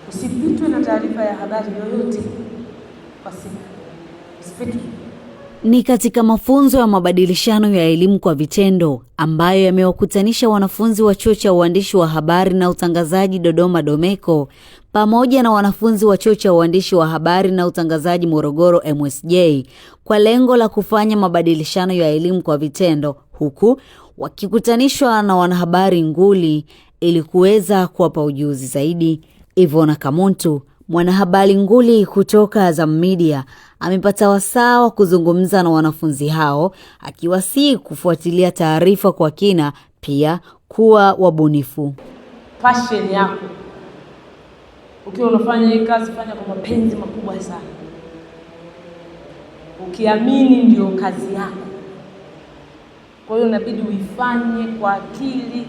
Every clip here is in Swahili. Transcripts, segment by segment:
Usipitwe na taarifa ya habari yoyote kwa siku. Usipitwe. Ni katika mafunzo ya mabadilishano ya elimu kwa vitendo ambayo yamewakutanisha wanafunzi wa Chuo cha Uandishi wa Habari na Utangazaji Dodoma Domeko pamoja na wanafunzi wa Chuo cha Uandishi wa Habari na Utangazaji Morogoro MSJ kwa lengo la kufanya mabadilishano ya elimu kwa vitendo, huku wakikutanishwa na wanahabari nguli ili kuweza kuwapa ujuzi zaidi. Ivona Kamuntu, mwanahabari nguli kutoka Azam Media, amepata wasaa wa kuzungumza na wanafunzi hao, akiwasihi kufuatilia taarifa kwa kina, pia kuwa wabunifu. Passion yako, ukiwa unafanya hii kazi, fanya kwa mapenzi makubwa sana. Ukiamini ndio kazi yako, kwa hiyo inabidi uifanye kwa akili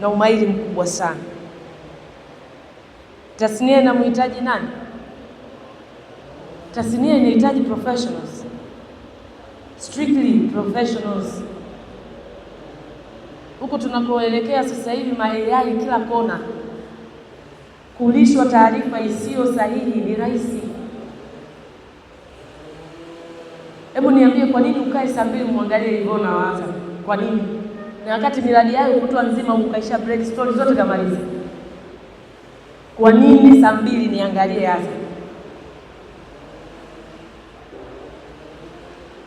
na umahiri mkubwa sana. Tasnia inamhitaji nani? Tasnia inahitaji professionals. Strictly professionals. Huko tunakoelekea sasa hivi, AI kila kona. Kulishwa taarifa isiyo sahihi ni rahisi. Hebu niambie, kwa nini ukae saa 2 muangalie Ivona waanza? Kwa nini? Na wakati miradi yao kutwa nzima ukaisha break story zote kamaliza. Kwa nini saa 2 niangalie hasa?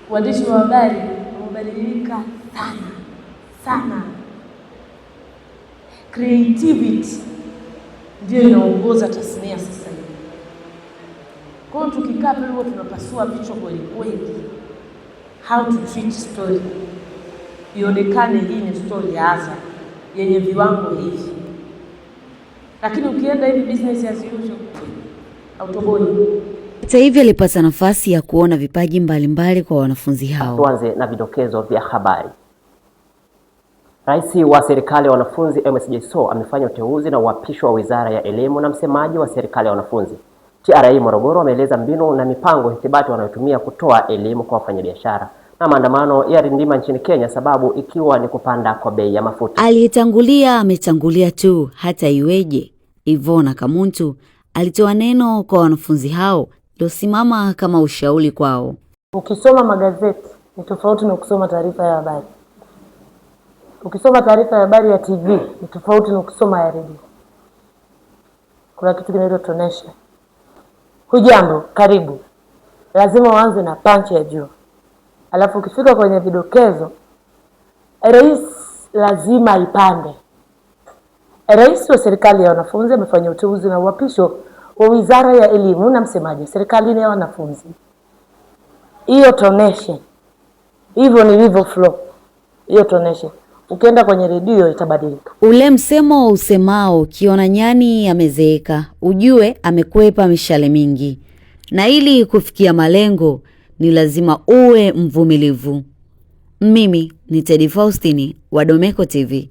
Waandishi wa habari wamebadilika sana. Creativity ndio inaongoza tasnia sasa hivi. Kwa hiyo tukikaa pale huwa tunapasua vichwa kweli kweli. How to treat story. Ionekane hii ni story ya Azam yenye viwango hivi. Lakini ukienda hivi business as usual, autoboi. Hata hivyo alipata nafasi ya kuona vipaji mbalimbali kwa wanafunzi hao. Tuanze na vidokezo vya habari. Rais wa serikali ya wanafunzi MSJ amefanya uteuzi na uapisho wa Wizara ya Elimu, na msemaji wa serikali ya wanafunzi TRA Morogoro ameeleza mbinu na mipango ithibati wanayotumia kutoa elimu kwa wafanyabiashara na maandamano ya rindima nchini Kenya, sababu ikiwa ni kupanda kwa bei ya mafuta. Aliyetangulia ametangulia tu, hata iweje. Ivona Kamuntu alitoa neno kwa wanafunzi hao losimama kama ushauri kwao. Ukisoma magazeti ni tofauti na kusoma taarifa ya habari. Ukisoma taarifa ya habari ya TV ni tofauti na kusoma ya redio. Kuna kitu kinaitwa tonesha. Hujambo, karibu. Lazima uanze na punch ya juu. Alafu ukifika kwenye vidokezo, rais lazima ipande. Rais wa serikali ya wanafunzi amefanya uteuzi na uapisho wa Wizara ya Elimu na msemaji serikali ya wanafunzi. Hiyo tonesha. Hivyo nilivyo flow. Hiyo tonesha. Ukienda kwenye redio itabadilika. Ule msemo usemao ukiona nyani amezeeka, ujue amekwepa mishale mingi. Na ili kufikia malengo ni lazima uwe mvumilivu. Mimi ni Teddy Faustini wa Domeko TV.